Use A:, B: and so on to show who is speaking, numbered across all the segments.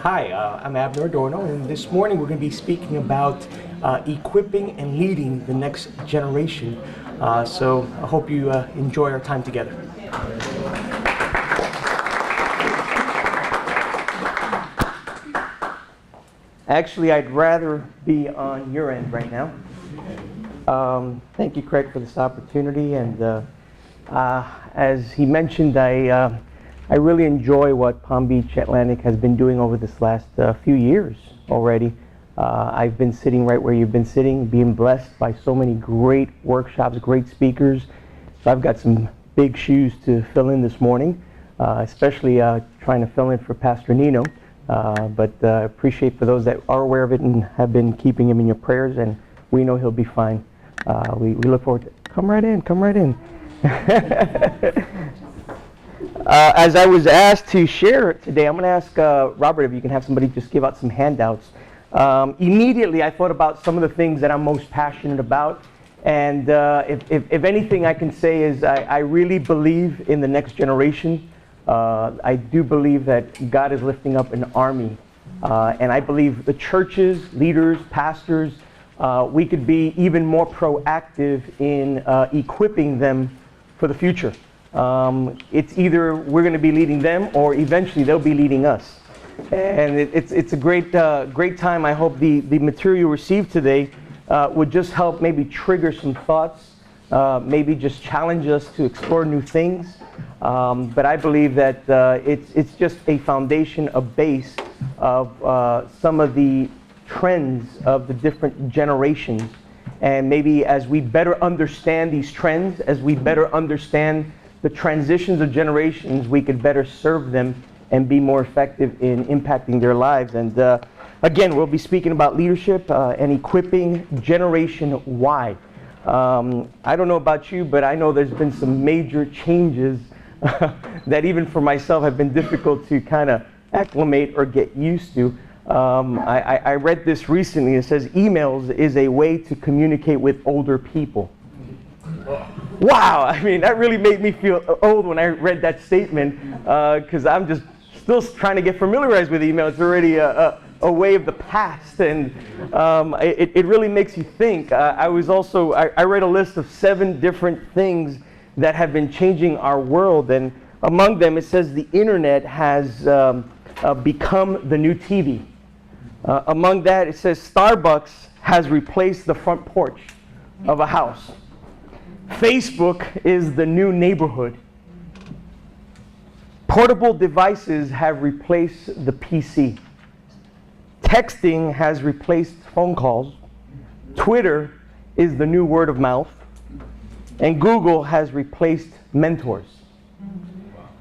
A: Hi, I'm Abner Adorno, and this morning we're going to be speaking about equipping and leading the next generation. So I hope you enjoy our time together. Actually, I'd rather be on your end right now. Thank you, Craig, for this opportunity. And as he mentioned, I really enjoy what Palm Beach Atlantic has been doing over this last few years already. I've been sitting right where you've been sitting, being blessed by so many great workshops, great speakers. So I've got some big shoes to fill in this morning, especially trying to fill in for Pastor Nino. But appreciate for those that are aware of it and have been keeping him in your prayers, and we know he'll be fine. We look forward to come right in, come right in. As I was asked to share today, I'm going to ask Robert if you can have somebody just give out some handouts. Immediately, I thought about some of the things that I'm most passionate about. And if anything I can say is I really believe in the next generation. I do believe that God is lifting up an army. And I believe the churches, leaders, pastors, we could be even more proactive in equipping them for the future. It's either we're going to be leading them or eventually they'll be leading us. And it's a great time. I hope the material you received today would just help maybe trigger some thoughts, maybe just challenge us to explore new things. But I believe that it's just a foundation, a base of some of the trends of the different generations. And maybe as we better understand these trends, as we better understand the transitions of generations, we could better serve them and be more effective in impacting their lives. And again, we'll be speaking about leadership and equipping generation-wide. I don't know about you, but I know there's been some major changes that even for myself have been difficult to kind of acclimate or get used to. I read this recently. It says emails is a way to communicate with older people. Wow, I mean, that really made me feel old when I read that statement, because I'm just still trying to get familiarized with email. It's already a way of the past, and it really makes you think. I read a list of 7 different things that have been changing our world, and among them it says the internet has become the new TV. Among that it says Starbucks has replaced the front porch of a house. Facebook is the new neighborhood. Portable devices have replaced the PC. Texting has replaced phone calls. Twitter is the new word of mouth. And Google has replaced mentors.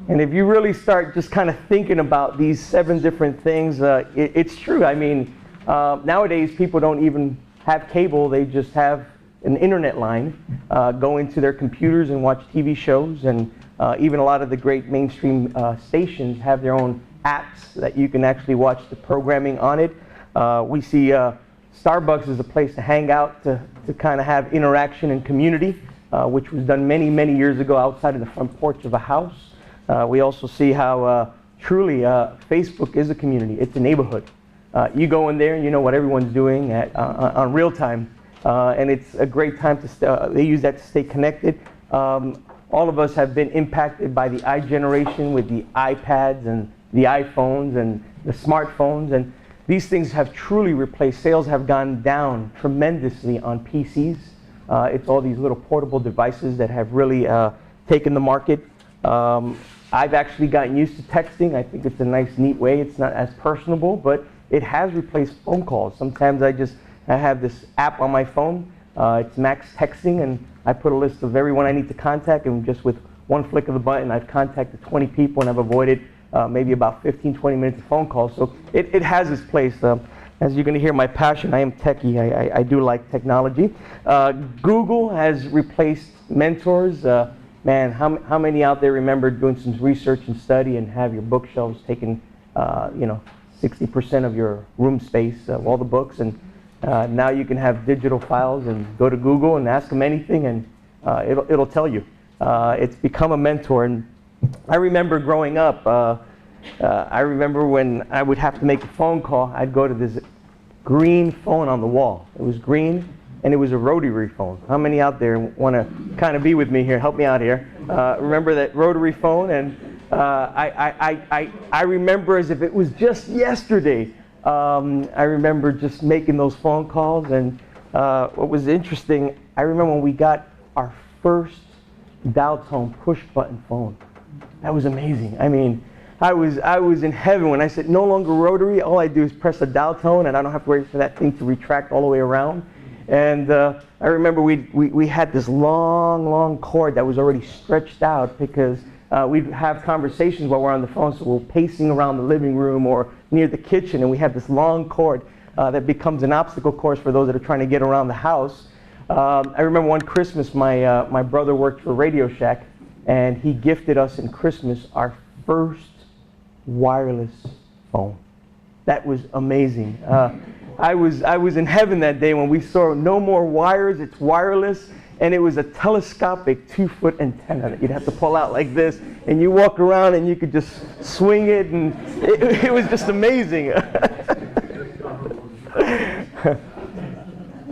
A: And if you really start just kind of thinking about these 7 different things, it's true. I mean, nowadays people don't even have cable. They just have an internet line, go into their computers and watch TV shows, and even a lot of the great mainstream stations have their own apps that you can actually watch the programming on it. We see Starbucks is a place to hang out, to kind of have interaction and community, which was done many, many years ago outside of the front porch of a house. We also see how truly Facebook is a community. It's a neighborhood. You go in there and you know what everyone's doing on real time. And it's a great time to they use that to stay connected. All of us have been impacted by the iGeneration with the iPads and the iPhones and the smartphones, and these things have truly replaced. Sales have gone down tremendously on PCs. It's all these little portable devices that have really taken the market. I've actually gotten used to texting. I think it's a nice, neat way. It's not as personable, but it has replaced phone calls. Sometimes I have this app on my phone. It's Max Texting, and I put a list of everyone I need to contact, and just with one flick of the button, I've contacted 20 people, and I've avoided maybe about 15, 20 minutes of phone calls. So it has its place. As you're going to hear my passion, I am techie. I do like technology. Google has replaced mentors. Man, how many out there remember doing some research and study and have your bookshelves taking, 60% of your room space, all the books, and now you can have digital files and go to Google and ask them anything, and it'll tell you. It's become a mentor. And I remember growing up, I remember when I would have to make a phone call, I'd go to this green phone on the wall. It was green, and it was a rotary phone. How many out there want to kind of be with me here? Help me out here. Remember that rotary phone? And I remember as if it was just yesterday. I remember just making those phone calls. And what was interesting, I remember when we got our first dial tone push button phone. That was amazing. I mean, I was in heaven when I said no longer rotary. All I do is press a dial tone, and I don't have to wait for that thing to retract all the way around. And I remember we had this long cord that was already stretched out because we'd have conversations while we're on the phone. So we're pacing around the living room or near the kitchen, and we have this long cord that becomes an obstacle course for those that are trying to get around the house. I remember one Christmas, my brother worked for Radio Shack, and he gifted us in Christmas our first wireless phone. That was amazing. I was in heaven that day when we saw no more wires, it's wireless, and it was a telescopic 2-foot antenna that you'd have to pull out like this, and you walk around and you could just swing it, and it was just amazing.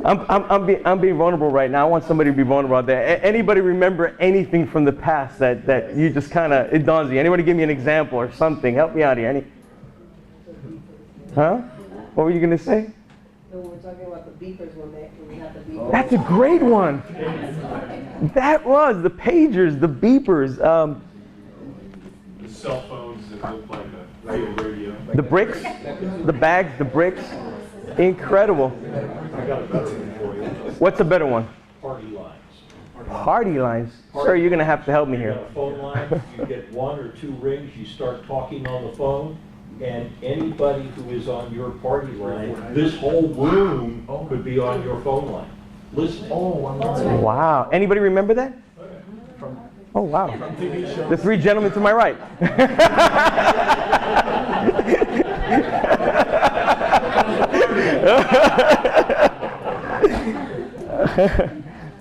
A: I'm being vulnerable right now. I want somebody to be vulnerable out there. Anybody remember anything from the past that you just kind of, it dawns on you? Anybody give me an example or something? Help me out here. Huh? What were you going to say?
B: No, we're talking about the beepers when we had the beepers.
A: That's a great one. That was the pagers, the beepers.
C: The cell phones that look like a real radio.
A: The bricks, the bags, the bricks. Incredible.
C: I got a better one for you.
A: What's a better one?
C: Party lines.
A: Party lines. Sir, you're going to have to help me
C: You
A: here.
C: got a phone line, you get 1 or 2 rings, you start talking on the phone, and anybody who is on your party line, this whole room could be on your phone line, listening.
A: Wow. Anybody remember that? Oh, wow. The 3 gentlemen to my right.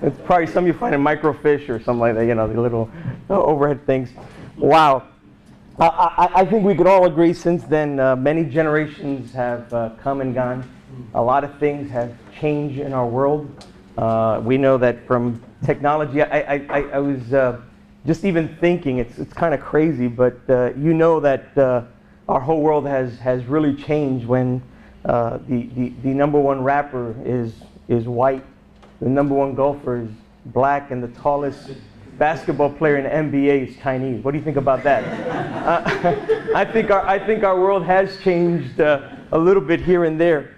A: It's probably some you find in microfiche or something like that, you know, the little overhead things. Wow. I think we could all agree since then many generations have come and gone. A lot of things have changed in our world. We know that from technology, I was just even thinking, it's kind of crazy, but you know that our whole world has really changed when the number one rapper is white, the number one golfer is black, and the tallest basketball player in the NBA is Chinese. What do you think about that? I think our world has changed a little bit here and there.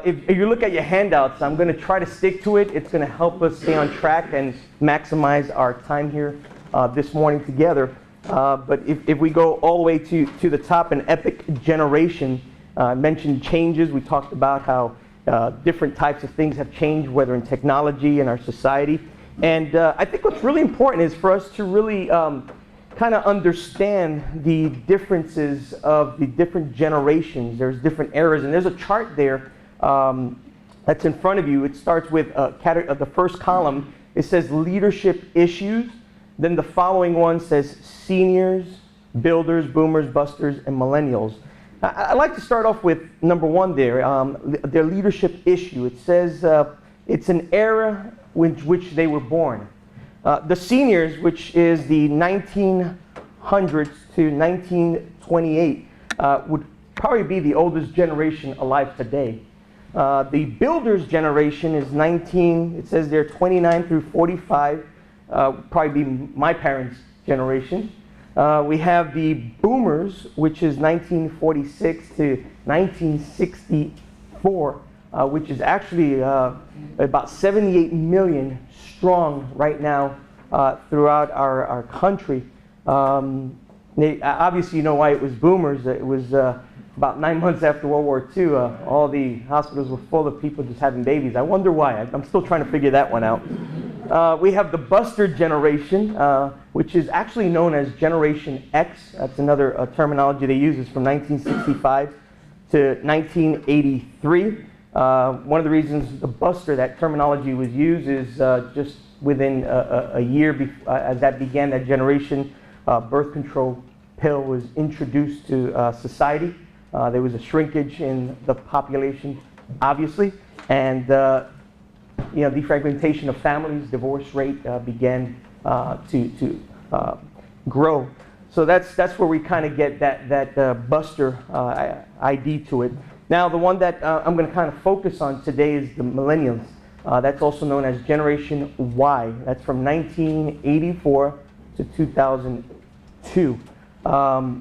A: If you look at your handouts, I'm going to try to stick to it. It's going to help us stay on track and maximize our time here this morning together. But if we go all the way to the top, an epic generation. I mentioned changes. We talked about how different types of things have changed, whether in technology and our society. And I think what's really important is for us to really kind of understand the differences of the different generations. There's different eras, and there's a chart there that's in front of you. It starts with the first column. It says leadership issues. Then the following one says seniors, builders, boomers, busters, and millennials. I'd like to start off with number 1 there, their leadership issue. It says it's an era which they were born. The seniors, which is the 1900s to 1928, would probably be the oldest generation alive today. The builders generation is it says they're 29 through 45, probably be my parents' generation. We have the boomers, which is 1946 to 1964, which is actually about 78 million strong right now throughout our country. Obviously, you know why it was boomers. It was about 9 months after World War II. All the hospitals were full of people just having babies. I wonder why. I'm still trying to figure that one out. We have the buster generation, which is actually known as Generation X. That's another terminology they use. It's from 1965 to 1983. One of the reasons the buster, that terminology was used, is just within a year as that began, that generation, birth control pill was introduced to society. There was a shrinkage in the population, obviously, and defragmentation of families, divorce rate began to grow. So that's where we kind of get that Buster ID to it. Now, the one that I'm going to kind of focus on today is the millennials. That's also known as Generation Y. That's from 1984 to 2002.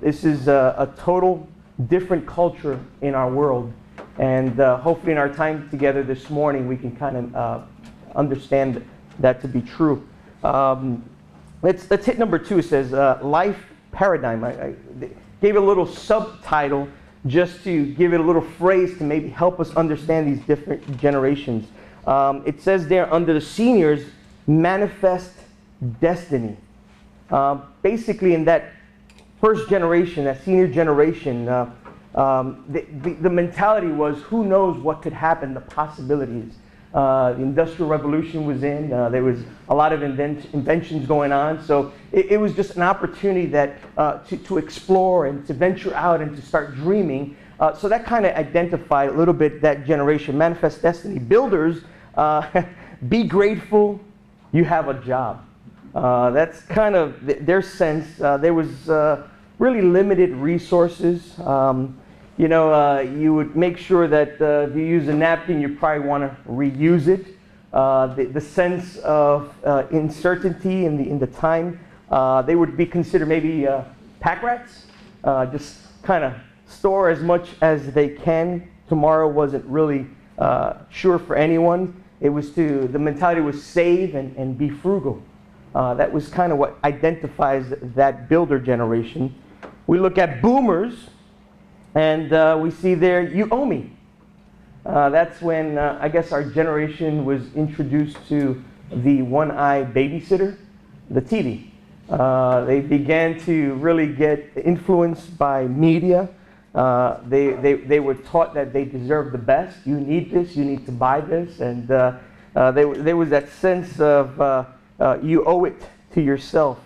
A: This is a total different culture in our world. And hopefully in our time together this morning, we can kind of understand that to be true. Let's hit number 2. It says life paradigm. I gave it a little subtitle just to give it a little phrase to maybe help us understand these different generations. It says there under the seniors, manifest destiny. Basically in that first generation, that senior generation, the mentality was who knows what could happen, the possibilities. The Industrial Revolution was in, there was a lot of inventions going on, so it was just an opportunity that to explore and to venture out and to start dreaming. So that kind of identified a little bit that generation, manifest destiny. Builders, be grateful you have a job. That's kind of their sense. There was really limited resources. You would make sure that if you use a napkin, you probably want to reuse it. The sense of uncertainty in the time, they would be considered maybe pack rats. Just kind of store as much as they can. Tomorrow wasn't really sure for anyone. The mentality was save and be frugal. That was kind of what identifies that builder generation. We look at boomers, and we see there, you owe me. That's when I guess our generation was introduced to the one-eye babysitter, the TV. They began to really get influenced by media. They were taught that they deserve the best. You need this, you need to buy this. And there was that sense of you owe it to yourself.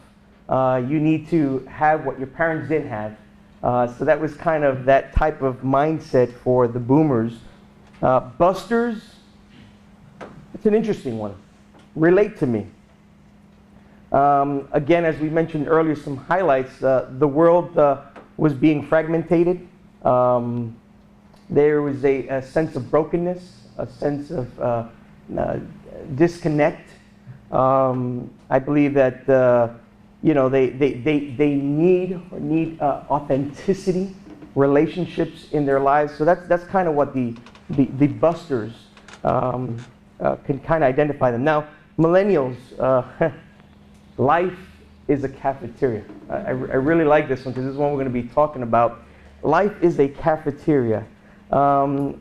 A: You need to have what your parents didn't have. So that was kind of that type of mindset for the boomers. Busters, it's an interesting one. Relate to me. Again, as we mentioned earlier, some highlights. The world was being fragmented. There was a sense of brokenness, a sense of disconnect. I believe that they need authenticity, relationships in their lives. So that's kind of what the busters can kind of identify them. Now, millennials, life is a cafeteria. I really like this one because this is one we're going to be talking about. Life is a cafeteria.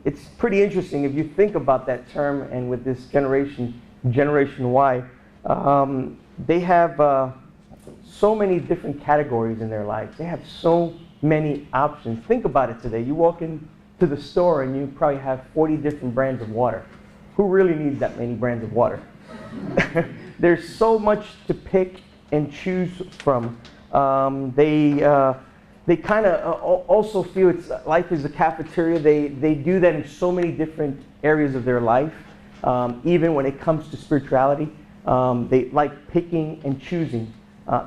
A: It's pretty interesting if you think about that term, and with this Generation Y, they have so many different categories in their lives. They have so many options. Think about it today. You walk into the store and you probably have 40 different brands of water. Who really needs that many brands of water? There's so much to pick and choose from. They kind of also feel life is a cafeteria. They do that in so many different areas of their life. Even when it comes to spirituality, they like picking and choosing.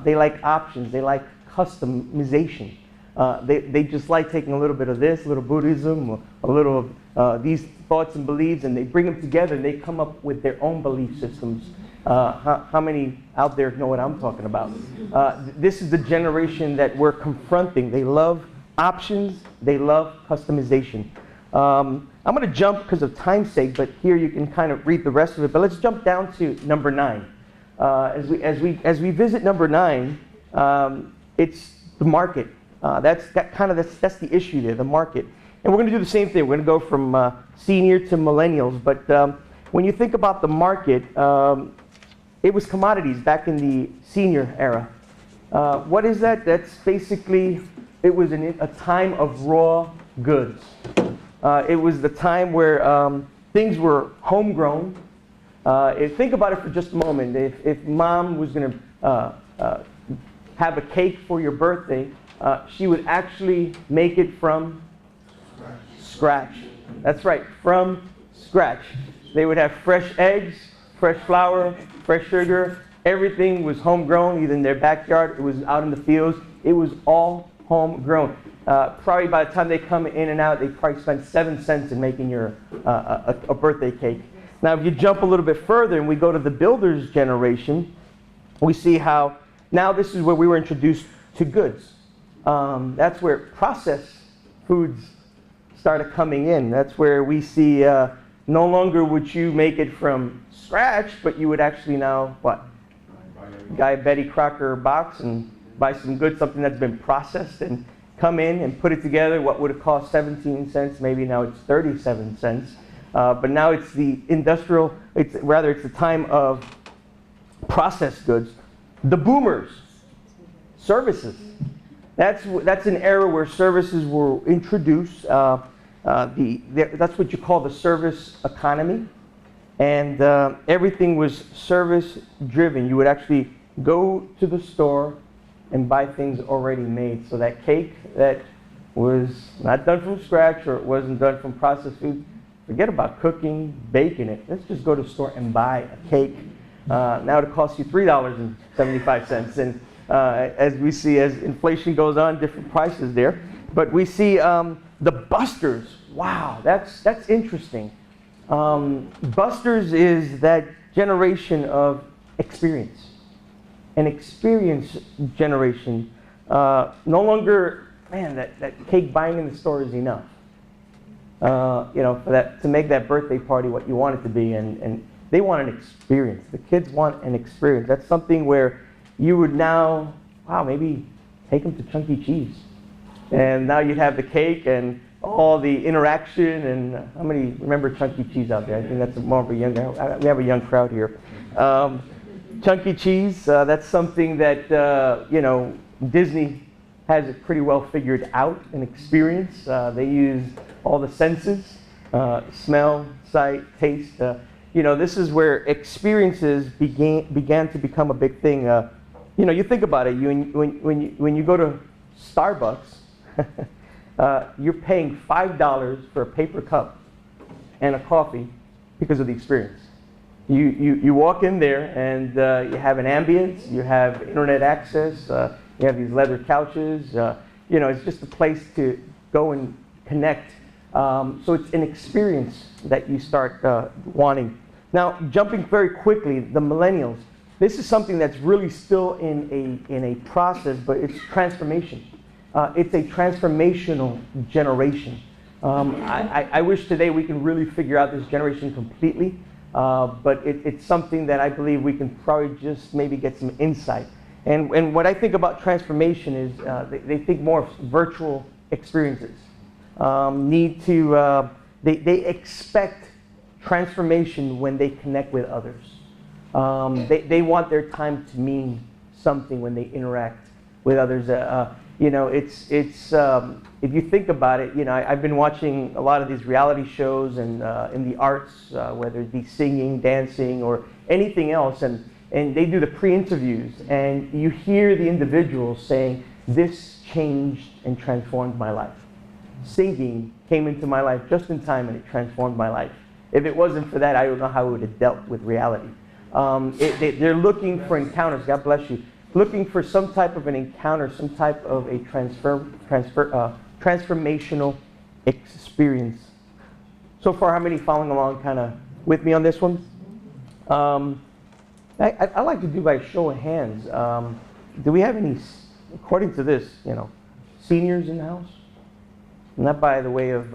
A: They like options. They like customization. They just like taking a little bit of this, a little Buddhism, a little of these thoughts and beliefs, and they bring them together and they come up with their own belief systems. How many out there know what I'm talking about? This is the generation that we're confronting. They love options. They love customization. I'm going to jump because of time's sake, but here you can kind of read the rest of it. But let's jump down to number 9. As we visit number 9, it's the market. That's the issue there, the market. And we're going to do the same thing. We're going to go from senior to millennials. But when you think about the market, it was commodities back in the senior era. What is that? That's basically, it was a time of raw goods. It was the time where things were homegrown. Think about it for just a moment. If mom was going to have a cake for your birthday, she would actually make it from scratch. That's right, from scratch. They would have fresh eggs, fresh flour, fresh sugar. Everything was homegrown, either in their backyard, it was out in the fields. It was all homegrown. Probably by the time they come in and out, they probably spent 7 cents in making your a birthday cake. Now, if you jump a little bit further and we go to the builder's generation, we see how now this is where we were introduced to goods. That's where processed foods started coming in. That's where we see no longer would you make it from scratch, but you would actually now, what? Guy Betty Crocker box and buy some goods, something that's been processed, and come in and put it together. What would have cost 17 cents, maybe now it's 37 cents. But now it's the industrial, it's the time of processed goods. The boomers, services. That's an era where services were introduced. That's what you call the service economy. And everything was service driven. You would actually go to the store and buy things already made. So that cake that was not done from scratch or it wasn't done from processed food, forget about cooking, baking it. Let's just go to the store and buy a cake. Now it costs you $3.75. And as we see, as inflation goes on, different prices there. But we see the busters. Wow, that's interesting. Busters is that generation of experience. An experience generation. No longer, man, that cake buying in the store is enough. For that, to make that birthday party what you want it to be, and they want an experience. The kids want an experience. That's something where you would now, maybe take them to Chuck E. Cheese. And now you'd have the cake and all the interaction, and how many remember Chuck E. Cheese out there? I think that's more of a young, we have a young crowd here. Chuck E. Cheese, that's something that, Disney has it pretty well figured out, an experience. They use all the senses, smell, sight, taste. This is where experiences began to become a big thing. You think about it, when you go to Starbucks, you're paying $5 for a paper cup and a coffee because of the experience. You walk in there and you have an ambience, you have internet access, you have these leather couches. It's just a place to go and connect. So it's an experience that you start wanting. Now, jumping very quickly, the millennials. This is something that's really still in a process, but it's transformation. It's a transformational generation. I wish today we can really figure out this generation completely, but it's something that I believe we can probably just maybe get some insight. And what I think about transformation is they think more of virtual experiences. They expect transformation when they connect with others. They want their time to mean something when they interact with others. If you think about it, I've been watching a lot of these reality shows and in the arts, whether it be singing, dancing, or anything else, and they do the pre-interviews, and you hear the individuals saying, "This changed and transformed my life. Singing came into my life just in time, and it transformed my life. If it wasn't for that, I don't know how I would have dealt with reality." They're looking for encounters. God bless you. Looking for some type of an encounter, some type of a transformational experience. So far, how many following along kind of with me on this one? I like to do by show of hands. Do we have any, according to this, seniors in the house? Not by the way of,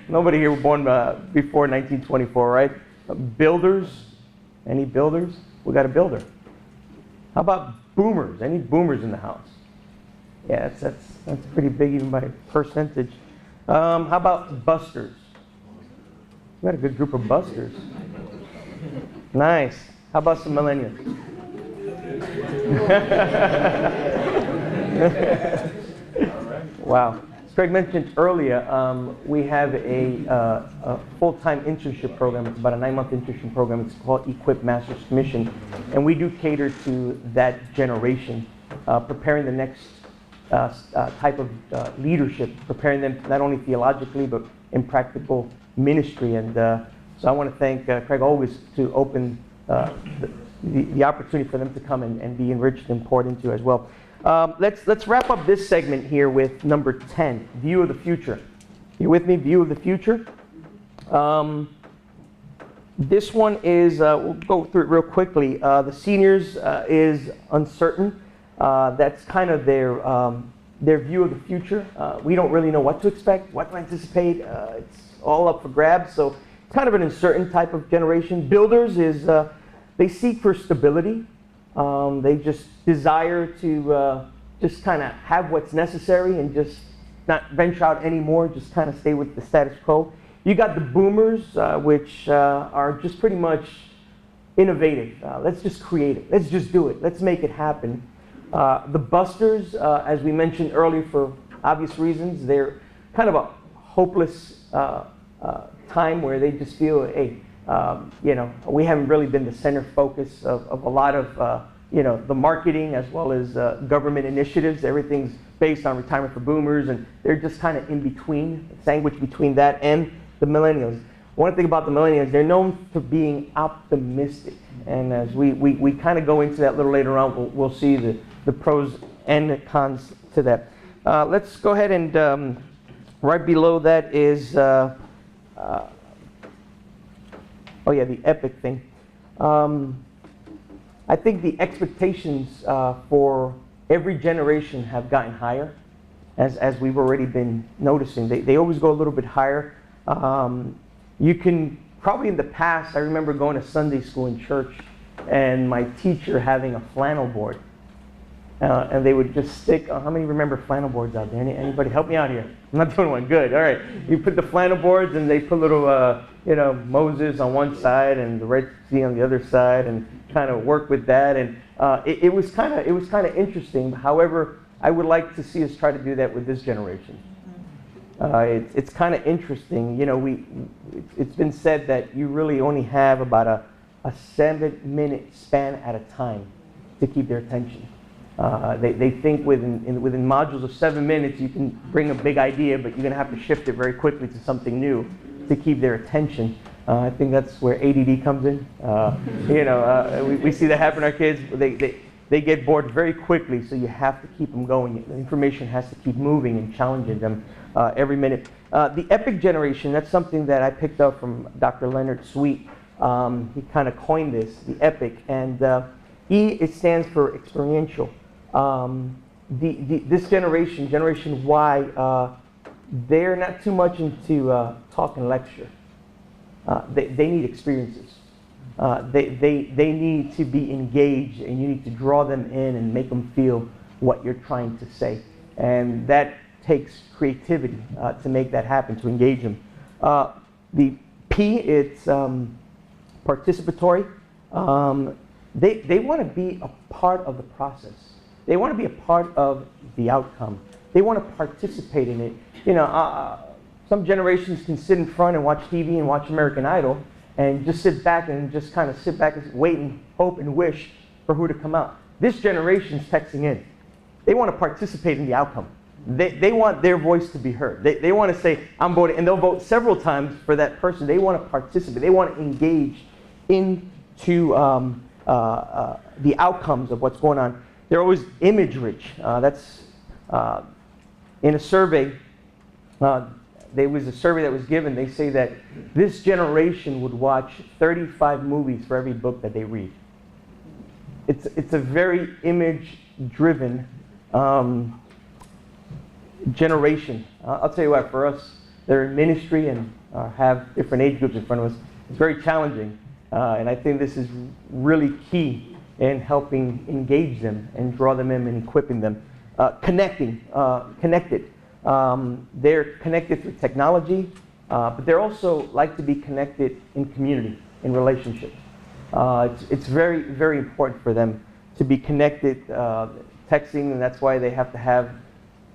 A: nobody here was born before 1924, right? Builders? Any builders? We got a builder. How about boomers? Any boomers in the house? Yeah, that's pretty big even by percentage. How about busters? We got a good group of busters. Nice. How about some millennials? Wow. As Craig mentioned earlier, we have a full-time internship program. It's about a 9-month internship program. It's called Equip Master's Commission. And we do cater to that generation, preparing the next type of leadership, preparing them not only theologically but in practical ministry. And so I want to thank Craig always to open the opportunity for them to come and be enriched and poured into as well. Let's wrap up this segment here with number 10, View of the Future. You with me? View of the Future. This one is, we'll go through it real quickly. The seniors is uncertain. That's kind of their view of the future. We don't really know what to expect, what to anticipate. It's all up for grabs. So it's kind of an uncertain type of generation. Builders is, they seek for stability. They just desire to just kind of have what's necessary and just not venture out anymore, just kind of stay with the status quo. You got the boomers, which are just pretty much innovative. Let's just create it. Let's just do it. Let's make it happen. The busters, as we mentioned earlier, for obvious reasons, they're kind of a hopeless time where they just feel, hey, we haven't really been the center focus of a lot of, the marketing as well as government initiatives. Everything's based on retirement for boomers, and they're just kind of in between, sandwiched between that and the millennials. One thing about the millennials, they're known for being optimistic. And as we kind of go into that a little later on, we'll see the pros and the cons to that. Let's go ahead and right below that is, the epic thing. I think the expectations for every generation have gotten higher, as we've already been noticing. They always go a little bit higher. You can, probably in the past, I remember going to Sunday school in church and my teacher having a flannel board. And they would just stick, how many remember flannel boards out there? Anybody help me out here? I'm not doing one, good, all right. You put the flannel boards and they put little, Moses on one side and the Red Sea on the other side and kind of work with that. And it was kind of interesting. However, I would like to see us try to do that with this generation. It's kind of interesting. It's been said that you really only have about a 7-minute span at a time to keep their attention. They think within modules of 7 minutes you can bring a big idea, but you're going to have to shift it very quickly to something new to keep their attention. I think that's where ADD comes in. We see that happen to our kids. They get bored very quickly, so you have to keep them going. The information has to keep moving and challenging them every minute. The epic generation, that's something that I picked up from Dr. Leonard Sweet. He kind of coined this, the epic. And E, it stands for experiential. This generation, Generation Y, they're not too much into talk and lecture. They need experiences. They need to be engaged, and you need to draw them in and make them feel what you're trying to say. And that takes creativity to make that happen, to engage them. The P, it's participatory. They want to be a part of the process. They want to be a part of the outcome. They want to participate in it. Some generations can sit in front and watch TV and watch American Idol and just sit back and wait and hope and wish for who to come out. This generation's texting in. They want to participate in the outcome. They want their voice to be heard. They want to say, I'm voting, and they'll vote several times for that person. They want to participate. They want to engage into the outcomes of what's going on. They're always image rich. That's in a survey. There was a survey that was given. They say that this generation would watch 35 movies for every book that they read. It's a very image-driven generation. I'll tell you what, for us, they're in ministry and have different age groups in front of us. It's very challenging, and I think this is really key in helping engage them and draw them in and equipping them. Connected. They're connected through technology, but they're also like to be connected in community, in relationships. It's very, very important for them to be connected, texting, and that's why they have to have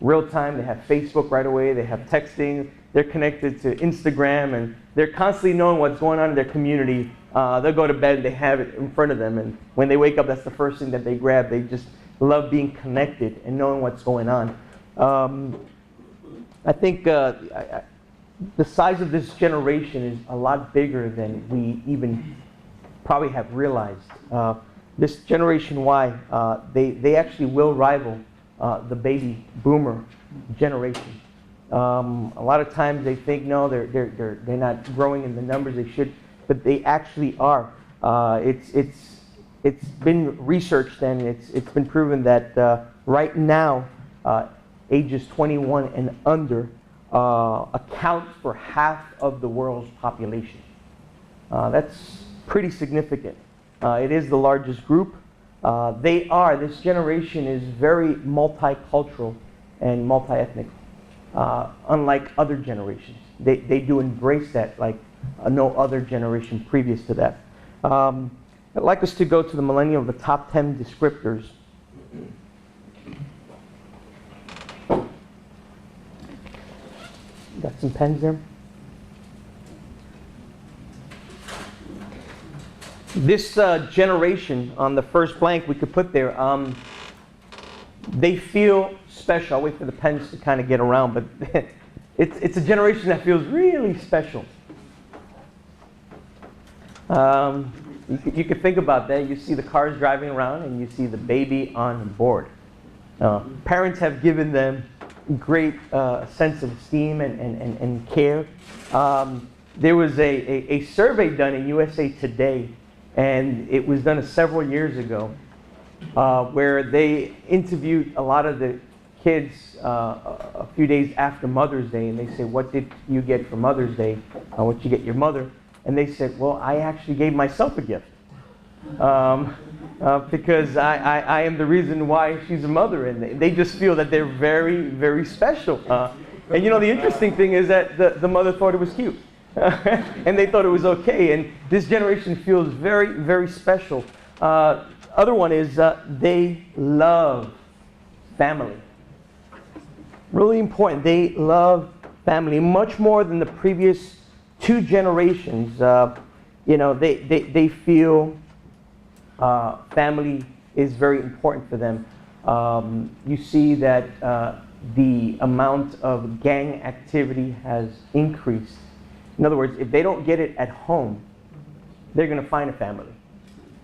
A: real time. They have Facebook right away. They have texting. They're connected to Instagram, and they're constantly knowing what's going on in their community. They'll go to bed and they have it in front of them, and when they wake up, that's the first thing that they grab. They just love being connected and knowing what's going on. I think the size of this generation is a lot bigger than we even probably have realized. This Generation Y, they actually will rival the baby boomer generation. A lot of times they think, no, they're not growing in the numbers they should, but they actually are. It's been researched and it's been proven that right now, ages 21 and under account for half of the world's population. That's pretty significant. It is the largest group. This generation is very multicultural and multi-ethnic, unlike other generations. They do embrace that like no other generation previous to that. I'd like us to go to the millennium of the top 10 descriptors. Got some pens there? This generation, on the first blank we could put there, they feel special. I'll wait for the pens to kind of get around, but it's a generation that feels really special. You could think about that. You see the cars driving around and you see the baby on board. Parents have given them great sense of esteem and care. There was a survey done in USA Today, and it was done several years ago, where they interviewed a lot of the kids a few days after Mother's Day, and they said, what did you get for Mother's Day? What did you get your mother? And they said, well, I actually gave myself a gift. Because I am the reason why she's a mother, and they just feel that they're very, very special. And you know, the interesting thing is that the mother thought it was cute. And they thought it was okay, and this generation feels very, very special. Other one is they love family. Really important. They love family much more than the previous two generations. You know, they feel family is very important for them. You see that the amount of gang activity has increased. In other words, if they don't get it at home, they're going to find a family.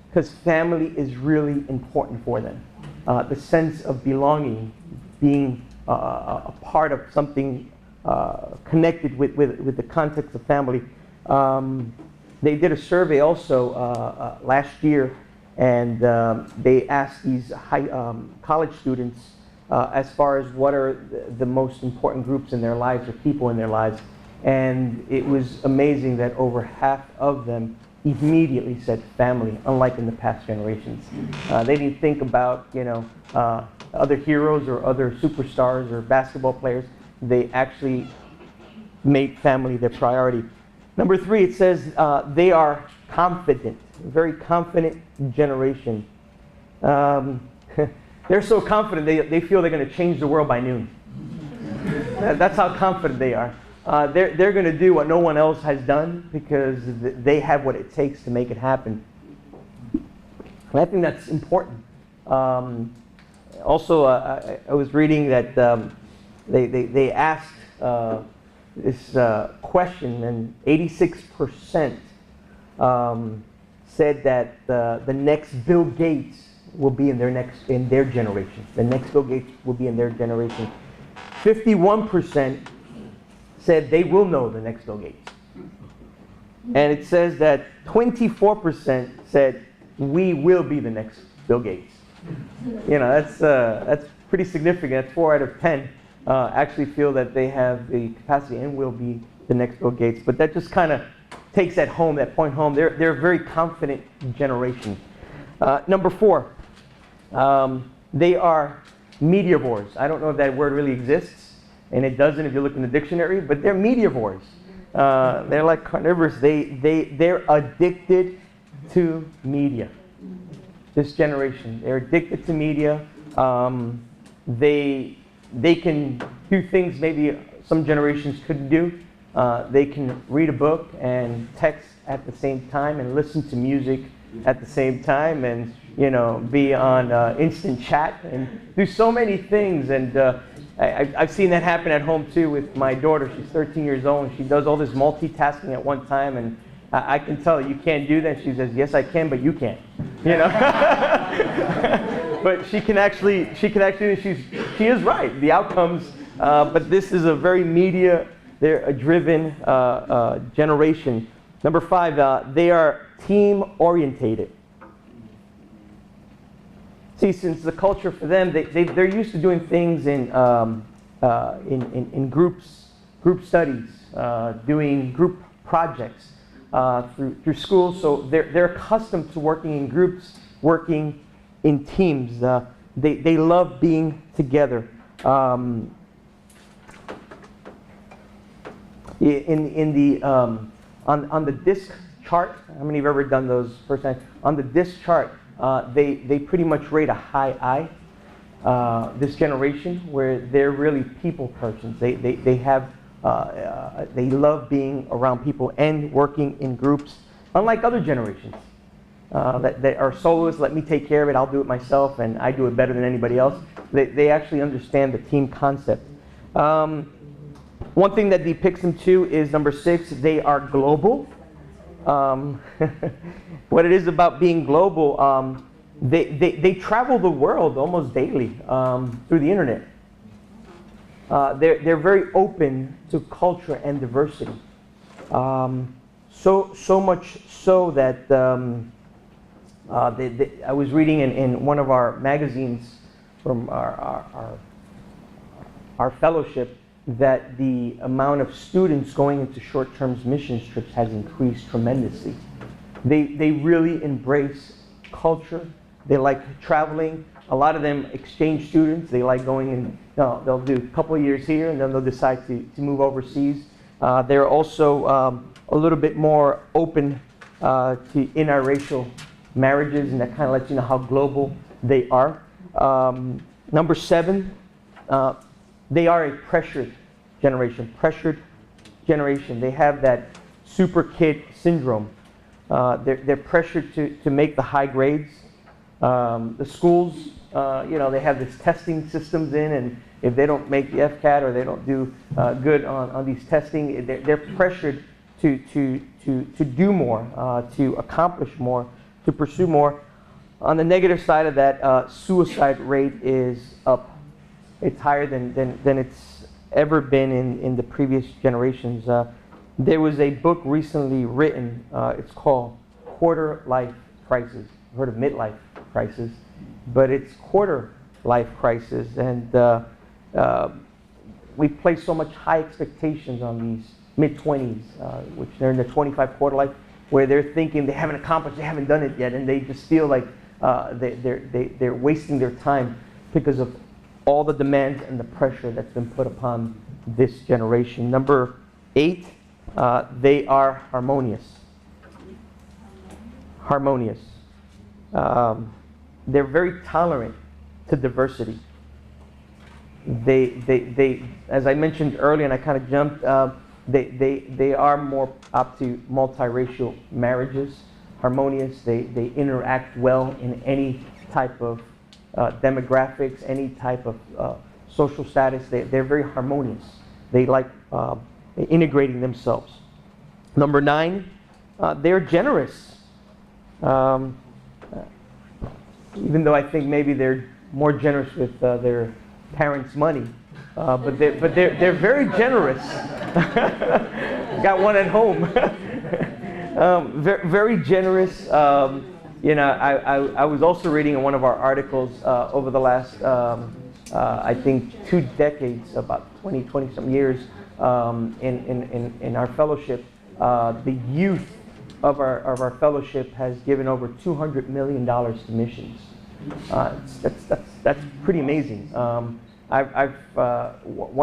A: Because family is really important for them. The sense of belonging, being a part of something connected with the context of family. They did a survey also last year, and they asked these college students as far as what are the most important groups in their lives or people in their lives. And it was amazing that over half of them immediately said family, unlike in the past generations. They didn't think about, you know, other heroes or other superstars or basketball players. They actually made family their priority. Number 3, it says they are confident, very confident generation. They're so confident they feel they're going to change the world by noon. That's how confident they are. They're going to do what no one else has done because they have what it takes to make it happen. And I think that's important. Also, I was reading that they asked this question, and 86% said that the next Bill Gates will be in their generation. The next Bill Gates will be in their generation. 51% said they will know the next Bill Gates. And it says that 24% said we will be the next Bill Gates. You know, that's pretty significant. That's 4 out of 10 actually feel that they have the capacity and will be the next Bill Gates. But that just kind of takes that point home. They're a very confident generation. Number 4, they are mediavores. I don't know if that word really exists, and it doesn't if you look in the dictionary, but they're mediavores. They're like carnivores. They're addicted to media. This generation, they're addicted to media. They can do things maybe some generations couldn't do. They can read a book and text at the same time and listen to music at the same time and be on instant chat and do so many things. And I've seen that happen at home too with my daughter. She's 13 years old and she does all this multitasking at one time, and I can tell her, you can't do that. She says, yes I can, but you can't. But she is right. The outcomes, but this is a very media-driven generation. Number 5, they are team-orientated. See, since the culture for them, they're used to doing things in groups, group studies, doing group projects through school. So they're accustomed to working in groups, working in teams. They love being together. On the disc chart, how many have ever done those first time? On the disc chart, they pretty much rate a high I, this generation, where they're really people persons. They love being around people and working in groups, unlike other generations that are soloists. Let me take care of it, I'll do it myself, and I do it better than anybody else. They actually understand the team concept. One thing that depicts them too is number 6, they are global. What it is about being global, they travel the world almost daily through the internet. They're very open to culture and diversity. So much so that I was reading in one of our magazines from our fellowship that the amount of students going into short-term mission trips has increased tremendously. They really embrace culture. They like traveling. A lot of them exchange students. They like going and they'll do a couple of years here and then they'll decide to move overseas. They're also a little bit more open to interracial marriages, and that kind of lets you know how global they are. Number 7, they are a pressured generation. They have that super kid syndrome. They're pressured to make the high grades. The schools, they have this testing systems in, and if they don't make the FCAT or they don't do good on these testing, they're pressured to do more, to accomplish more, to pursue more. On the negative side of that, suicide rate is up. It's higher than it's ever been in the previous generations. There was a book recently written, it's called Quarter Life Crisis. I've heard of midlife crisis, but it's quarter life crisis. And we place so much high expectations on these mid-20s, which they're in their 25 quarter life, where they're thinking they haven't accomplished, they haven't done it yet, and they just feel like they're wasting their time because of all the demands and the pressure that's been put upon this generation. Number 8, they are harmonious. They're very tolerant to diversity. They as I mentioned earlier, and I kind of jumped, they are more up to multiracial marriages, harmonious. They interact well in any type of demographics, any type of social status. They're very harmonious. They like integrating themselves. Number 9, they're generous. Even though I think maybe they're more generous with their parents' money, but they're very generous. Got one at home. Very generous. I was also reading in one of our articles over the last, I think, 2 decades, about 20 some years, in our fellowship, the youth of our fellowship has given over $200 million to missions. That's pretty amazing. One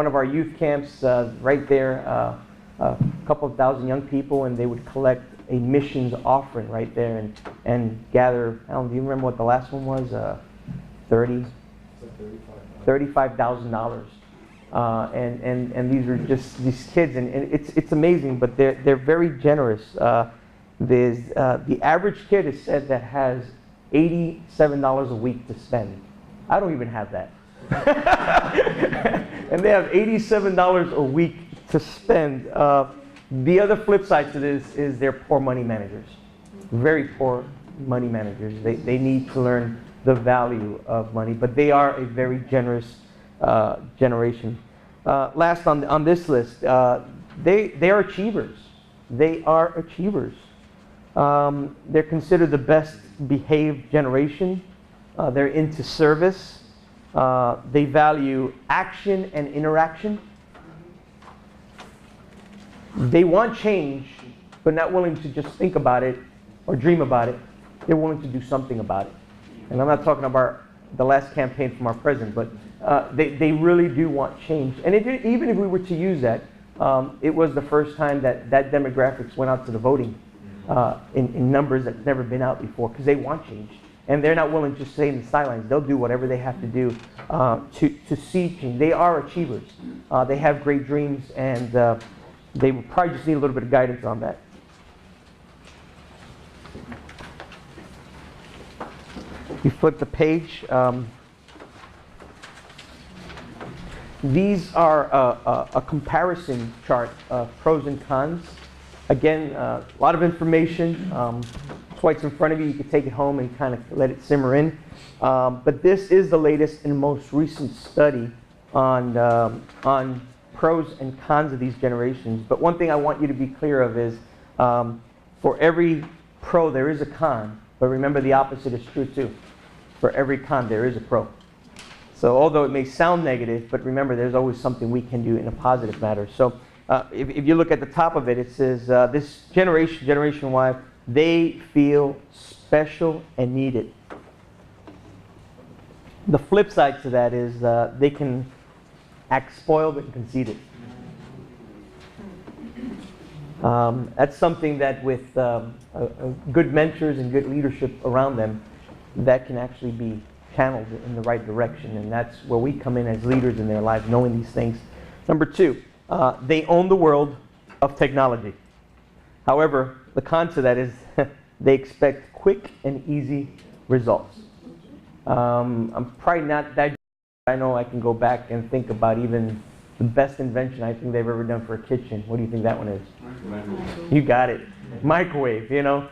A: of our youth camps right there, a couple of thousand young people, and they would collect a missions offering right there and gather. Alan, do you remember what the last one was? $35,000. And these are just these kids, and it's amazing. But they're very generous. The average kid is said that has $87 a week to spend. I don't even have that. And they have $87 a week to spend. The other flip side to this is they're poor money managers. Very poor money managers. They need to learn the value of money, but they are a very generous generation. Last on this list, they are achievers. They are achievers. They're considered the best behaved generation. They're into service. They value action and interaction. They want change, but not willing to just think about it or dream about it. They're willing to do something about it. And I'm not talking about the last campaign from our president, but they really do want change. And even if we were to use that, it was the first time that demographics went out to the voting in numbers that's never been out before, because they want change. And they're not willing to stay in the sidelines. They'll do whatever they have to do to see change. They are achievers. They have great dreams, and they will probably just need a little bit of guidance on that. You flip the page. These are a comparison chart of pros and cons. Again, a lot of information. That's why it's in front of you. You can take it home and kind of let it simmer in. But this is the latest and most recent study on pros and cons of these generations. But one thing I want you to be clear of is for every pro, there is a con. But remember, the opposite is true too. For every con, there is a pro. So although it may sound negative, but remember, there's always something we can do in a positive matter. So if you look at the top of it, it says this generation, Generation Y, they feel special and needed. The flip side to that is they can act spoiled and conceited. That's something that with good mentors and good leadership around them, that can actually be channeled in the right direction. And that's where we come in as leaders in their lives, knowing these things. Number two, they own the world of technology. However, the con to that is they expect quick and easy results. I'm probably not that. I know I can go back and think about even the best invention I think they've ever done for a kitchen. What do you think that one is? Microwave. You got it. Microwave, you know.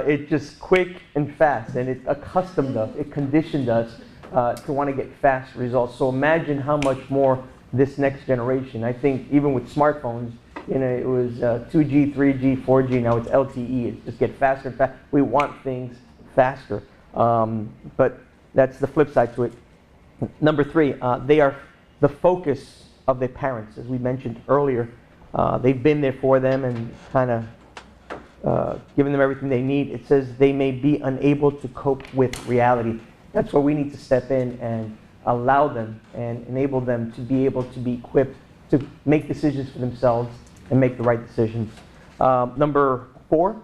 A: It's just quick and fast, and it accustomed us, it conditioned us to want to get fast results. So imagine how much more this next generation. I think even with smartphones, you know, it was 2G, 3G, 4G, now it's LTE. It's just get faster and faster. We want things faster. But that's the flip side to it. Number three, they are the focus of their parents, as we mentioned earlier. They've been there for them and kind of giving them everything they need. It says they may be unable to cope with reality. That's where we need to step in and allow them and enable them to be able to be equipped to make decisions for themselves and make the right decisions. Number four,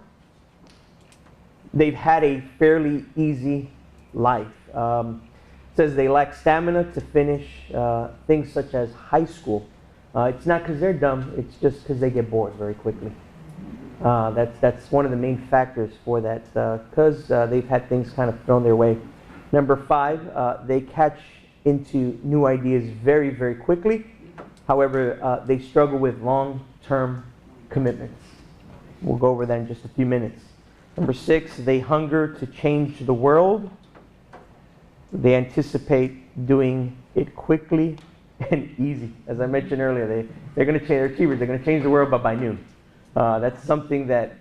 A: they've had a fairly easy life. It says they lack stamina to finish things such as high school. It's not because they're dumb, it's just because they get bored very quickly. That's one of the main factors for that, because they've had things kind of thrown their way. Number five, they catch into new ideas very, very quickly. However, they struggle with long-term commitments. We'll go over that in just a few minutes. Number six, they hunger to change the world. They anticipate doing it quickly and easy. As I mentioned earlier, they're going to change, they're achievers. They're going to change the world, but by noon. That's something that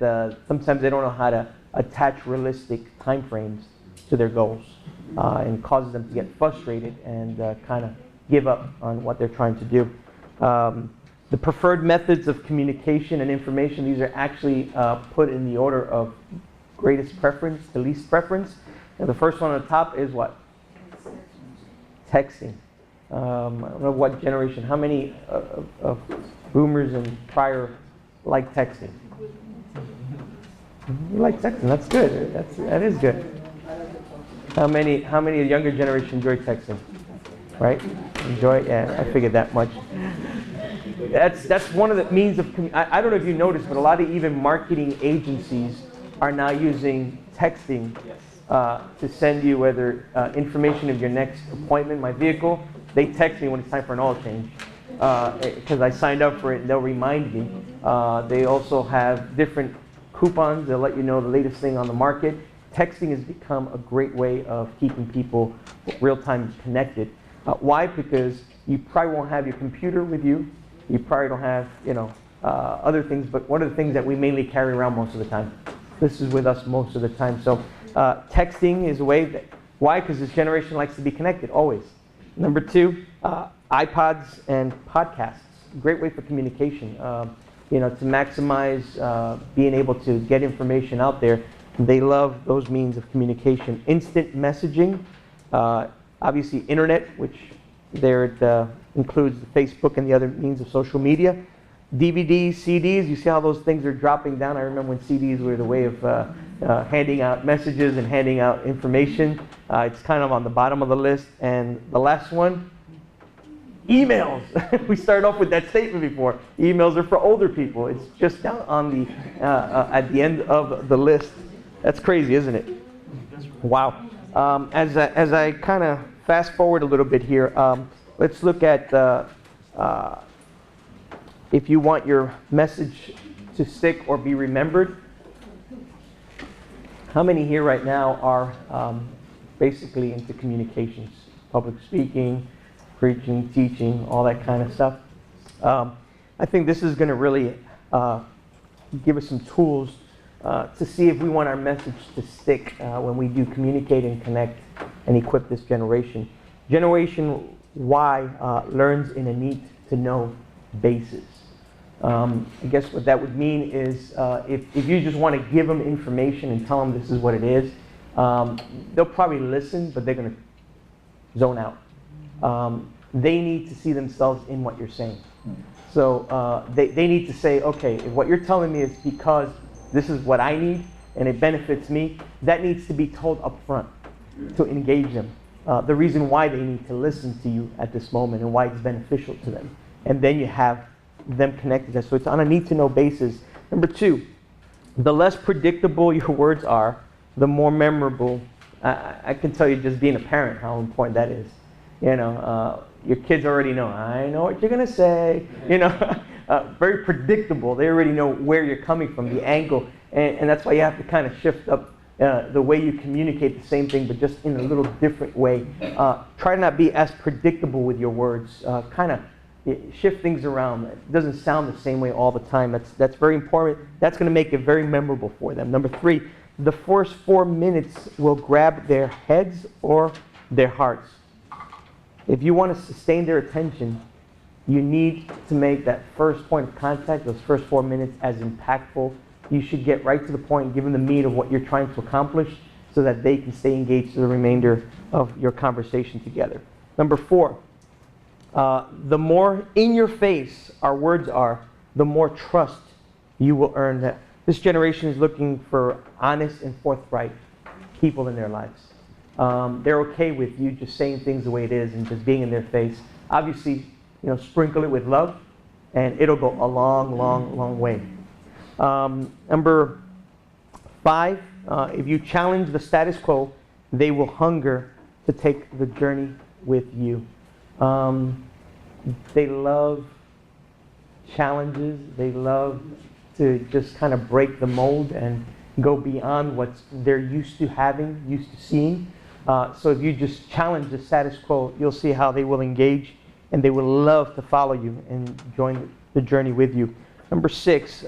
A: sometimes they don't know how to attach realistic time frames to their goals, and causes them to get frustrated and kind of give up on what they're trying to do. The preferred methods of communication and information, these are actually put in the order of greatest preference to least preference. And the first one on the top is what? Texting. I don't know what generation, how many of boomers and prior like texting? You like texting, that's good. That is good. How many of the younger generation enjoy texting? Right? Enjoy it? Yeah, I figured that much. That's one of the means of I don't know if you noticed, but a lot of even marketing agencies are now using texting to send you whether information of your next appointment, my vehicle. They text me when it's time for an oil change because I signed up for it and they'll remind me. They also have different coupons. They'll let you know the latest thing on the market. Texting has become a great way of keeping people real-time connected. Why? Because you probably won't have your computer with you. You probably don't have, other things, but one of the things that we mainly carry around most of the time. This is with us most of the time. So texting is a way that, why? Because this generation likes to be connected, always. Number two, iPods and podcasts. Great way for communication. To maximize being able to get information out there. They love those means of communication. Instant messaging, obviously internet, which there it includes Facebook and the other means of social media. DVDs, CDs, you see how those things are dropping down. I remember when CDs were the way of handing out messages and handing out information. It's kind of on the bottom of the list. And the last one, emails. We started off with that statement before. Emails are for older people. It's just down on the at the end of the list. That's crazy, isn't it? Wow. As I kind of fast forward a little bit here, let's look at if you want your message to stick or be remembered. How many here right now are basically into communications, public speaking, preaching, teaching, all that kind of stuff? I think this is going to really give us some tools to see if we want our message to stick when we do communicate and connect and equip this generation. Generation Y learns in a need-to-know basis. I guess what that would mean is if you just want to give them information and tell them this is what it is, they'll probably listen, but they're going to zone out. They need to see themselves in what you're saying. So they need to say, okay, if what you're telling me is because this is what I need and it benefits me, that needs to be told up front to engage them. The reason why they need to listen to you at this moment and why it's beneficial to them. And then you have them connected. So it's on a need-to-know basis. Number two, the less predictable your words are, the more memorable. I can tell you just being a parent how important that is. Your kids already know, I know what you're going to say. Very predictable. They already know where you're coming from, the angle. And that's why you have to kind of shift up the way you communicate the same thing, but just in a little different way. Try to not be as predictable with your words. Kind of shift things around. It doesn't sound the same way all the time. That's very important. That's going to make it very memorable for them. Number three, the first 4 minutes will grab their heads or their hearts. If you want to sustain their attention, you need to make that first point of contact, those first 4 minutes, as impactful. You should get right to the point and give them the meat of what you're trying to accomplish so that they can stay engaged to the remainder of your conversation together. Number four, the more in your face our words are, the more trust you will earn. That this generation is looking for honest and forthright people in their lives. They're okay with you just saying things the way it is and just being in their face. Obviously, sprinkle it with love, and it'll go a long, long, long way. Number five, if you challenge the status quo, they will hunger to take the journey with you. They love challenges. They love to just kind of break the mold and go beyond what they're used to having, used to seeing. So if you just challenge the status quo, you'll see how they will engage and they will love to follow you and join the journey with you. Number six,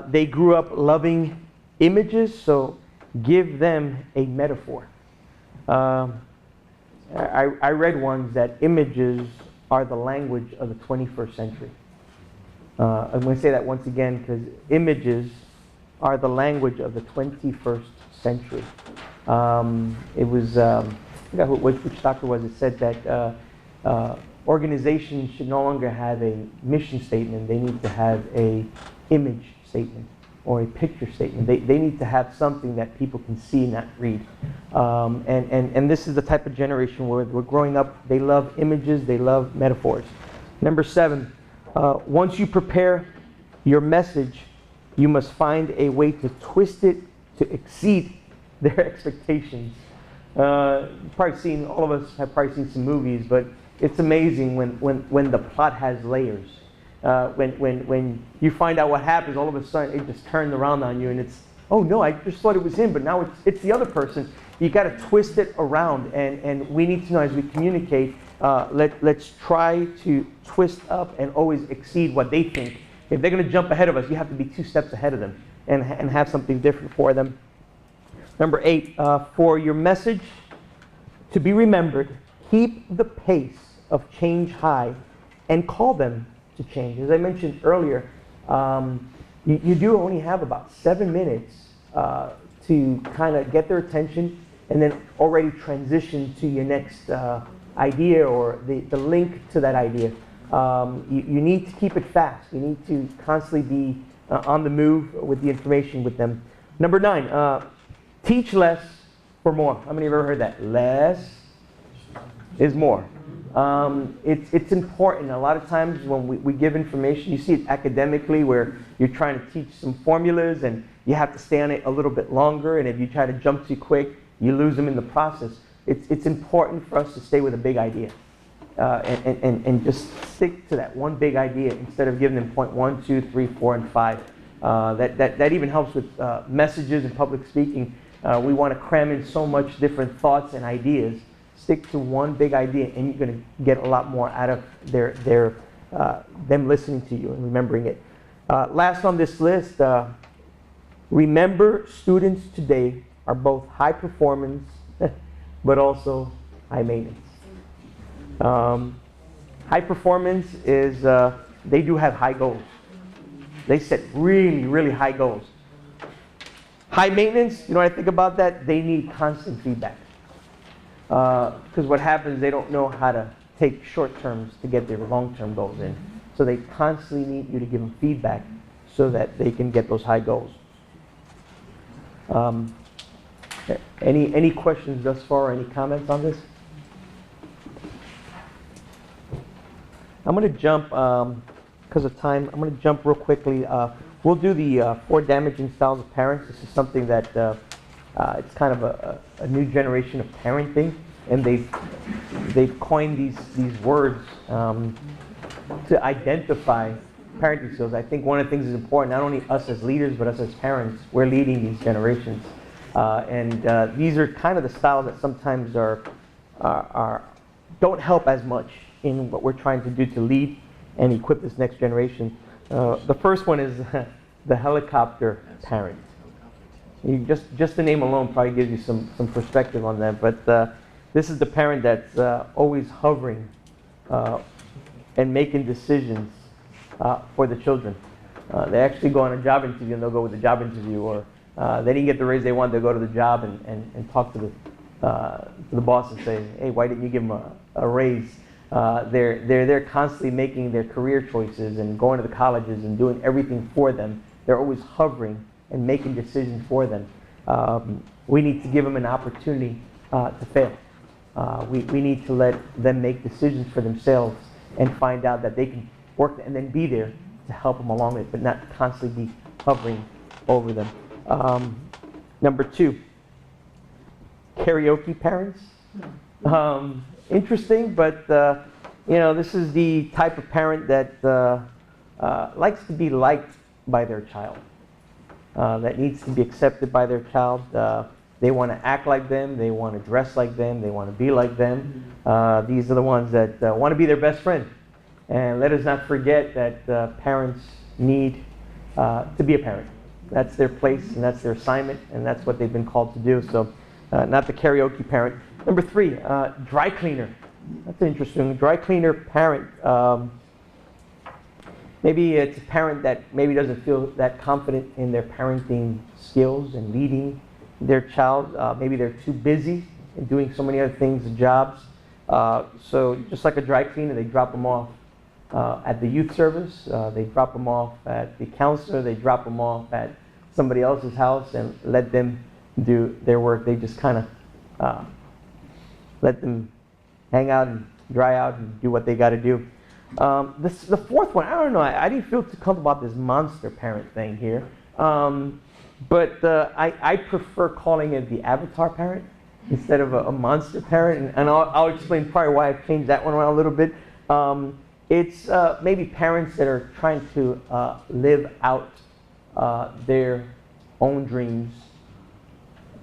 A: they grew up loving images, so give them a metaphor. I read once that images are the language of the 21st century. I'm going to say that once again because images are the language of the 21st century. It was, I forgot which doctor was it, said that organizations should no longer have a mission statement. They need to have a image statement or a picture statement. They need to have something that people can see, not read. And this is the type of generation where we're growing up. They love images. They love metaphors. Number seven, once you prepare your message, you must find a way to twist it to exceed their expectations. Probably seen, all of us have probably seen some movies, but it's amazing when the plot has layers. When you find out what happens, all of a sudden it just turns around on you, and it's, oh no, I just thought it was him, but now it's the other person. You got to twist it around, and we need to know as we communicate, let's try to twist up and always exceed what they think. If they're going to jump ahead of us, you have to be 2 steps ahead of them and have something different for them. Number 8, for your message to be remembered, keep the pace of change high and call them to change. As I mentioned earlier, you do only have about 7 minutes to kind of get their attention and then already transition to your next idea or the link to that idea. You need to keep it fast. You need to constantly be on the move with the information with them. Number 9, teach less for more. How many have ever heard that? Less is more. It's important. A lot of times when we give information, you see it academically where you're trying to teach some formulas and you have to stay on it a little bit longer, and if you try to jump too quick, you lose them in the process. It's important for us to stay with a big idea and just stick to that one big idea instead of giving them point 1, 2, 3, 4, and 5. That even helps with messages and public speaking. We want to cram in so much different thoughts and ideas. Stick to one big idea, and you're going to get a lot more out of them listening to you and remembering it. Last on this list, remember, students today are both high performance, but also high maintenance. High performance is they do have high goals. They set really, really high goals. High maintenance, you know what I think about that? They need constant feedback. Because what happens, they don't know how to take short terms to get their long-term goals in. So they constantly need you to give them feedback so that they can get those high goals. Any questions thus far? Any comments on this? I'm going to jump, because of time, I'm going to jump real quickly. We'll do the 4 damaging styles of parents. This is something that it's kind of a new generation of parenting, and they've coined these words to identify parenting skills. I think one of the things is important, not only us as leaders, but us as parents. We're leading these generations. And these are kind of the styles that sometimes don't help as much in what we're trying to do to lead and equip this next generation. The first one is the helicopter parent. Just the name alone probably gives you some perspective on that. But this is the parent that's always hovering and making decisions for the children. They actually go on a job interview and they'll go with the job interview, or they didn't get the raise they want, they'll go to the job and talk to the boss and say, hey, why didn't you give them a raise? They're constantly making their career choices and going to the colleges and doing everything for them. They're always hovering and making decisions for them. We need to give them an opportunity to fail. We need to let them make decisions for themselves and find out that they can work and then be there to help them along with it, but not constantly be hovering over them. Number 2, karaoke parents. Interesting, but this is the type of parent that likes to be liked by their child, that needs to be accepted by their child. They want to act like them, they want to dress like them, they want to be like them. These are the ones that want to be their best friend. And let us not forget that parents need to be a parent. That's their place, and that's their assignment, and that's what they've been called to do. So, not the karaoke parent. Number 3, dry cleaner. That's interesting. Dry cleaner parent. Maybe it's a parent that maybe doesn't feel that confident in their parenting skills and leading their child. Maybe they're too busy and doing so many other things and jobs. So just like a dry cleaner, they drop them off at the youth service. They drop them off at the counselor. They drop them off at somebody else's house and let them do their work. They just kind of let them hang out and dry out and do what they got to do. The 4th one, I don't know. I didn't feel too comfortable about this monster parent thing here. But I prefer calling it the avatar parent instead of a monster parent, and I'll explain probably why I've changed that one around a little bit. It's maybe parents that are trying to live out their own dreams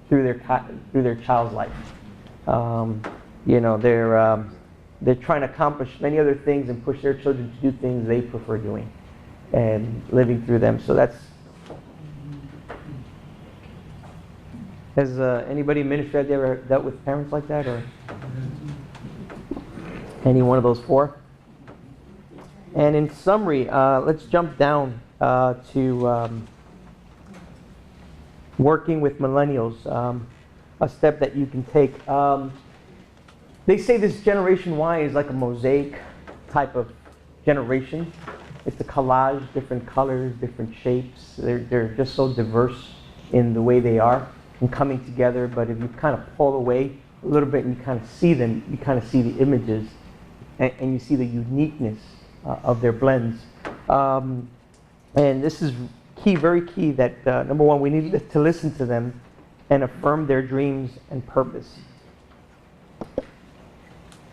A: through their child's life. You know, they're trying to accomplish many other things and push their children to do things they prefer doing and living through them. So that's. Has anybody in ministry out there ever dealt with parents like that, or any one of those four? And in summary, let's jump down to working with millennials, a step that you can take. They say this Generation Y is like a mosaic type of generation. It's a collage, different colors, different shapes. They're just so diverse in the way they are and coming together. But if you kind of pull away a little bit and you kind of see them, you kind of see the images and you see the uniqueness of their blends. And this is key, very key, that number one, we need to listen to them and affirm their dreams and purpose.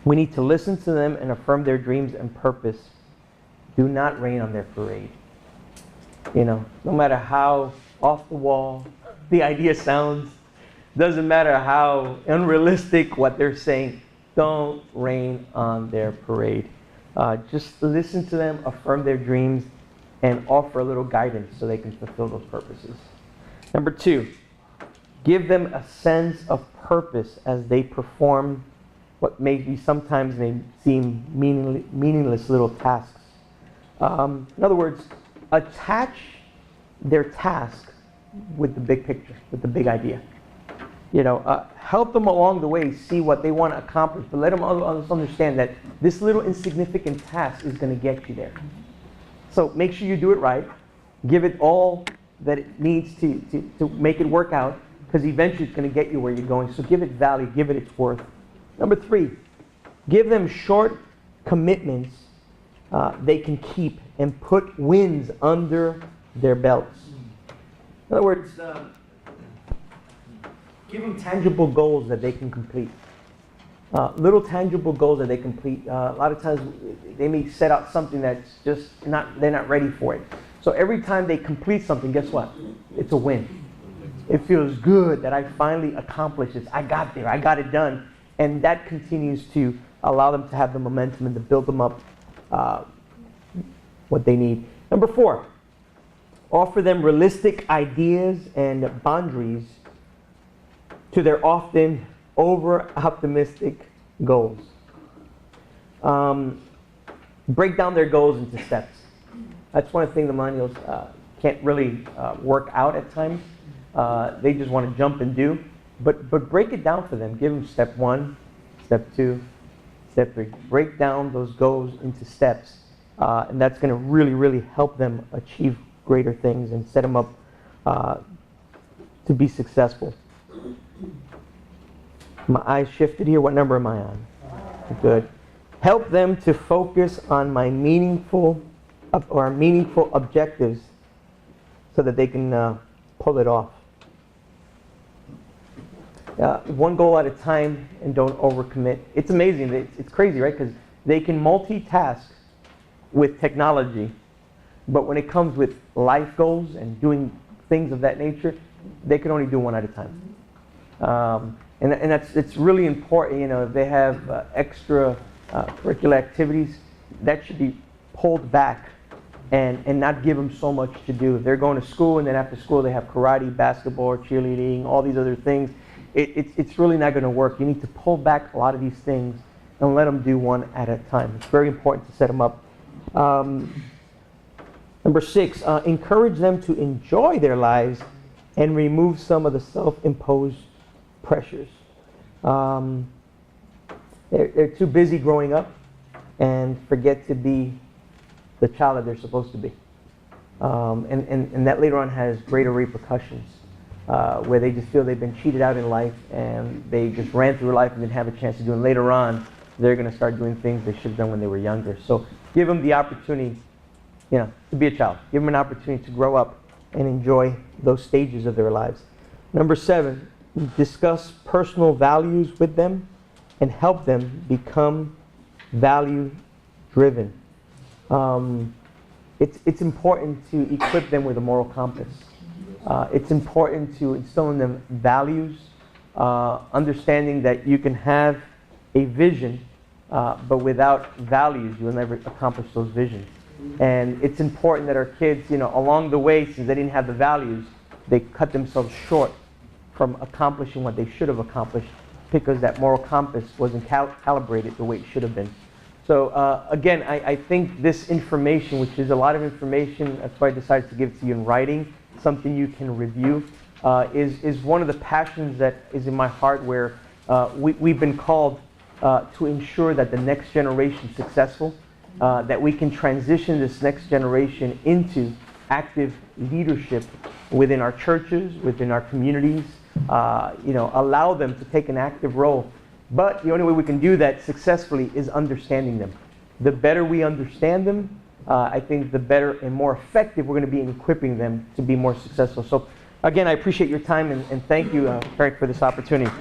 A: We need to listen to them and affirm their dreams and purpose. Do not rain on their parade. You know, no matter how off the wall the idea sounds, doesn't matter how unrealistic what they're saying, don't rain on their parade. Just listen to them, affirm their dreams, and offer a little guidance so they can fulfill those purposes. Number two, give them a sense of purpose as they perform what maybe sometimes may seem meaningless little tasks. In other words, attach their task with the big picture, with the big idea. You know, help them along the way see what they want to accomplish, but let them understand that this little insignificant task is going to get you there. So make sure you do it right. Give it all that it needs to make it work out, because eventually it's going to get you where you're going. So give it value, give it its worth. Number three, give them short commitments they can keep and put wins under their belts. In other words, give them tangible goals that they can complete. Little tangible goals that they complete. A lot of times they may set out something that's just they're not ready for it. So every time they complete something, guess what? It's a win. It feels good that I finally accomplished this. I got there, I got it done. And that continues to allow them to have the momentum and to build them up what they need. Number four, offer them realistic ideas and boundaries to their often over-optimistic goals. Break down their goals into steps. That's one of the things the millennials can't really work out at times. They just want to jump and do. But break it down for them. Give them step one, step two, step three. Break down those goals into steps. And that's going to really, really help them achieve greater things and set them up to be successful. My eyes shifted here. What number am I on? Good. Help them to focus on my meaningful objectives so that they can pull it off. One goal at a time and don't overcommit. It's amazing. It's crazy, right? Because they can multitask with technology, but when it comes with life goals and doing things of that nature, they can only do one at a time. And it's really important. You know, if they have extra curricular activities, that should be pulled back and not give them so much to do. If they're going to school and then after school they have karate, basketball, cheerleading, all these other things, it's really not going to work. You need to pull back a lot of these things and let them do one at a time. It's very important to set them up. Number six, encourage them to enjoy their lives and remove some of the self-imposed pressures. They're too busy growing up and forget to be the child that they're supposed to be. And that later on has greater repercussions, where they just feel they've been cheated out in life and they just ran through life and didn't have a chance to do it. And later on, they're going to start doing things they should have done when they were younger. So give them the opportunity, you know, to be a child. Give them an opportunity to grow up and enjoy those stages of their lives. Number 7, discuss personal values with them and help them become value-driven. It's important to equip them with a moral compass. It's important to instill in them values, understanding that you can have a vision, but without values, you will never accomplish those visions. And it's important that our kids, along the way, since they didn't have the values, they cut themselves short from accomplishing what they should have accomplished because that moral compass wasn't calibrated the way it should have been. So again, I think this information, which is a lot of information, that's why I decided to give it to you in writing, something you can review, is one of the passions that is in my heart, where we've been called to ensure that the next generation is successful, that we can transition this next generation into active leadership within our churches, within our communities, allow them to take an active role. But the only way we can do that successfully is understanding them. The better we understand them, I think the better and more effective we're going to be in equipping them to be more successful. So again, I appreciate your time and thank you, Frank, for this opportunity.